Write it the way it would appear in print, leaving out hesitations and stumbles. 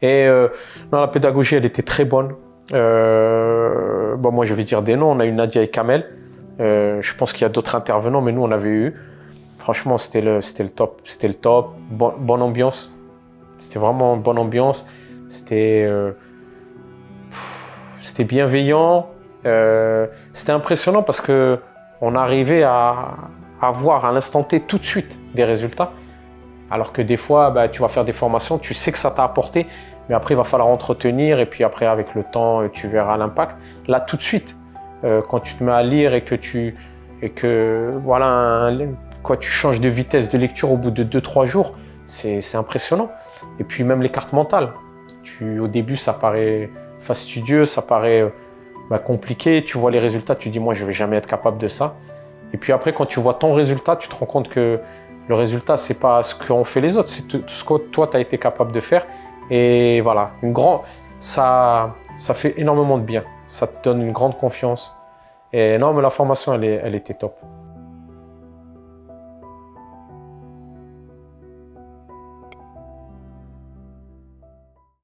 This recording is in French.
Et non, la pédagogie, elle était très bonne. Bon, moi, je vais dire des noms. On a eu Nadia et Kamel. Je pense qu'il y a d'autres intervenants, mais nous, on avait eu. Franchement, c'était le top. C'était le top. Bonne ambiance. C'était vraiment bonne ambiance. C'était bienveillant. C'était impressionnant parce que on arrivait à voir à l'instant T tout de suite des résultats. Alors que des fois, bah, tu vas faire des formations, tu sais que ça t'a apporté, mais après, il va falloir entretenir et puis après, avec le temps, tu verras l'impact. Là, tout de suite, quand tu te mets à lire et que voilà, tu changes de vitesse de lecture au bout de 2-3 jours, c'est impressionnant. Et puis même les cartes mentales. Au début, ça paraît fastidieux, ça paraît compliqué. Tu vois les résultats, tu dis, moi, je ne vais jamais être capable de ça. Et puis après, quand tu vois ton résultat, tu te rends compte que le résultat, ce n'est pas ce qu'ont fait les autres, c'est tout ce que toi, tu as été capable de faire. Et voilà, ça fait énormément de bien. Ça te donne une grande confiance. Et non, mais la formation, elle était top.